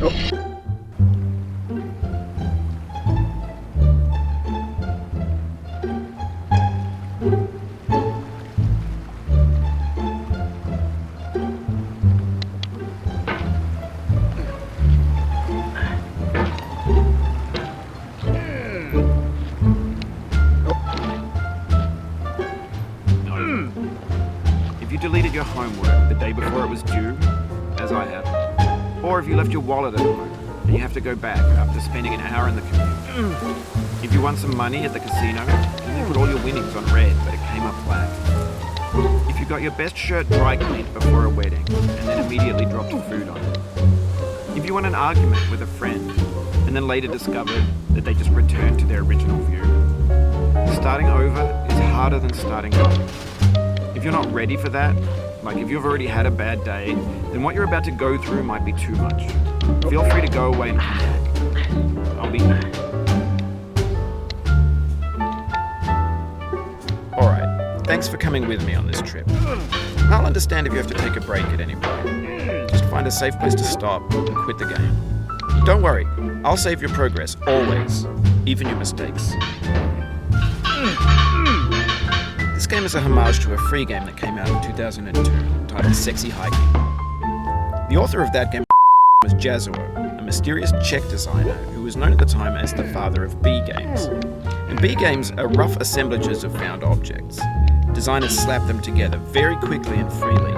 If you deleted your homework the day before it was due, as I have, or if you left your wallet at home and you have to go back after spending an hour in the commute. If you won some money at the casino and you put all your winnings on red but it came up black. If you got your best shirt dry cleaned before a wedding and then immediately dropped food on it. If you won an argument with a friend and then later discovered that they just returned to their original view. Starting over is harder than starting over. If you're not ready for that, like if you've already had a bad day, then what you're about to go through might be too much. Feel free to go away and come back. I'll be here. Alright, thanks for coming with me on this trip. I'll understand if you have to take a break at any point. Just find a safe place to stop and quit the game. Don't worry, I'll save your progress, always, even your mistakes. This game is a homage to a free game that came out in 2002, titled Sexy Hiking. The author of that game was Jazuo, a mysterious Czech designer who was known at the time as the father of B games. And B games are rough assemblages of found objects. Designers slap them together very quickly and freely,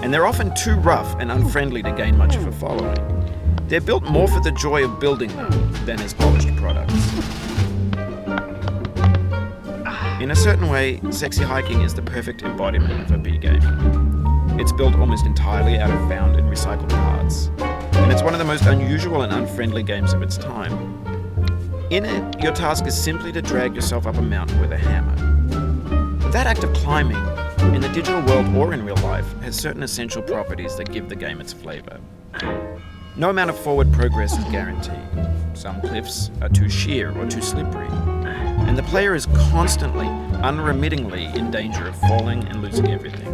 and they're often too rough and unfriendly to gain much of a following. They're built more for the joy of building them than as polished products. In a certain way, Sexy Hiking is the perfect embodiment of a B game. It's built almost entirely out of found and recycled parts, and it's one of the most unusual and unfriendly games of its time. In it, your task is simply to drag yourself up a mountain with a hammer. That act of climbing, in the digital world or in real life, has certain essential properties that give the game its flavor. No amount of forward progress is guaranteed. Some cliffs are too sheer or too slippery, and the player is constantly, unremittingly in danger of falling and losing everything.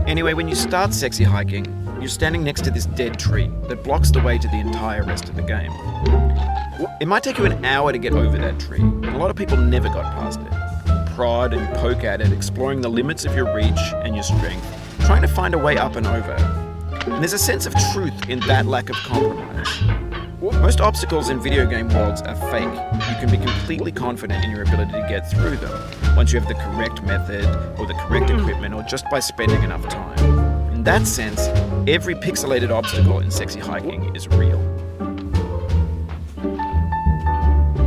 Anyway, when you start Sexy Hiking, you're standing next to this dead tree that blocks the way to the entire rest of the game. It might take you an hour to get over that tree, and a lot of people never got past it. Prod and poke at it, exploring the limits of your reach and your strength, trying to find a way up and over. And there's a sense of truth in that lack of compromise. Most obstacles in video game worlds are fake. You can be completely confident in your ability to get through them once you have the correct method or the correct equipment or just by spending enough time. In that sense, every pixelated obstacle in Sexy Hiking is real.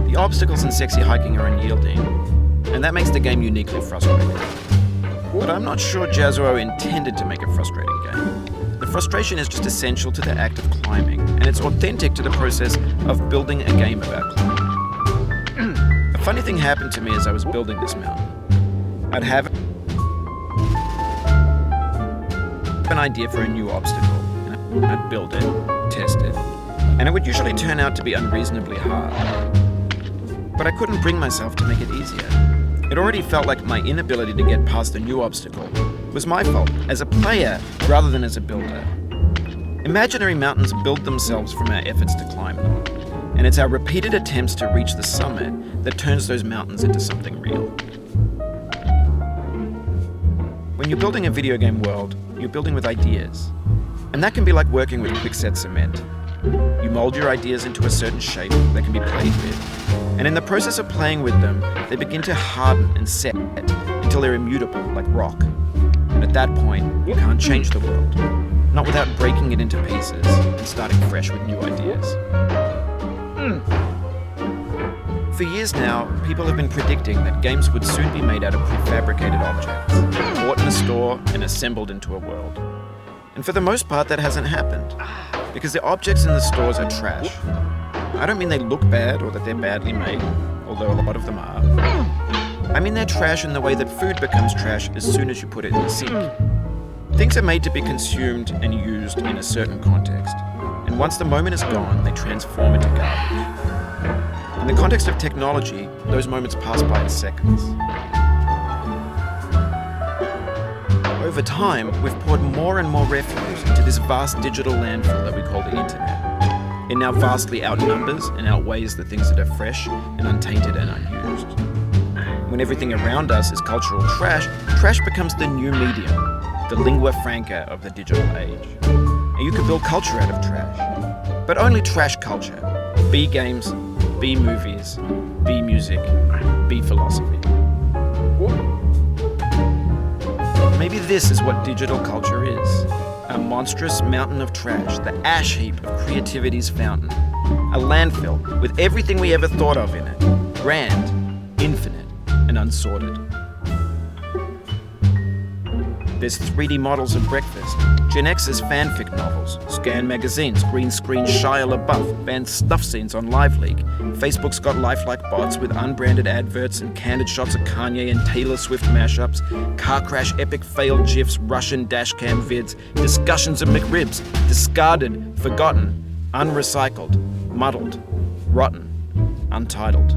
The obstacles in Sexy Hiking are unyielding, and that makes the game uniquely frustrating. But I'm not sure Jazuo intended to make a frustrating game. The frustration is just essential to the act of climbing, and it's authentic to the process of building a game about climbing. A funny thing happened to me as I was building this mountain. I'd have an idea for a new obstacle, and I'd build it, test it, and it would usually turn out to be unreasonably hard. But I couldn't bring myself to make it easier. It already felt like my inability to get past the new obstacle was my fault as a player rather than as a builder. Imaginary mountains build themselves from our efforts to climb them, and it's our repeated attempts to reach the summit that turns those mountains into something real. When you're building a video game world, you're building with ideas, and that can be like working with quickset cement. You mold your ideas into a certain shape that can be played with, and in the process of playing with them, they begin to harden and set until they're immutable, like rock. And at that point, you can't change the world, not without breaking it into pieces and starting fresh with new ideas. For years now, people have been predicting that games would soon be made out of prefabricated objects, bought in a store and assembled into a world. And for the most part, that hasn't happened, because the objects in the stores are trash. I don't mean they look bad or that they're badly made, although a lot of them are. I mean they're trash in the way that food becomes trash as soon as you put it in the sink. Things are made to be consumed and used in a certain context, and once the moment is gone, they transform into garbage. In the context of technology, those moments pass by in seconds. Over time, we've poured more and more refuse into this vast digital landfill that we call the internet. It now vastly outnumbers and outweighs the things that are fresh and untainted and unused. When everything around us is cultural trash, trash becomes the new medium, the lingua franca of the digital age. And you can build culture out of trash, but only trash culture. Be games, be movies, be music, be philosophy. Maybe this is what digital culture is. A monstrous mountain of trash, the ash heap of creativity's fountain. A landfill with everything we ever thought of in it. Grand, infinite, and unsorted. There's 3D models of breakfast, Gen X's fanfic novels, Scan magazines, green screen Shia LaBeouf, banned stuff scenes on Live League. Facebook's got lifelike bots with unbranded adverts and candid shots of Kanye and Taylor Swift mashups, car crash epic failed gifs, Russian dashcam vids, discussions of McRibs, discarded, forgotten, unrecycled, muddled, rotten, untitled.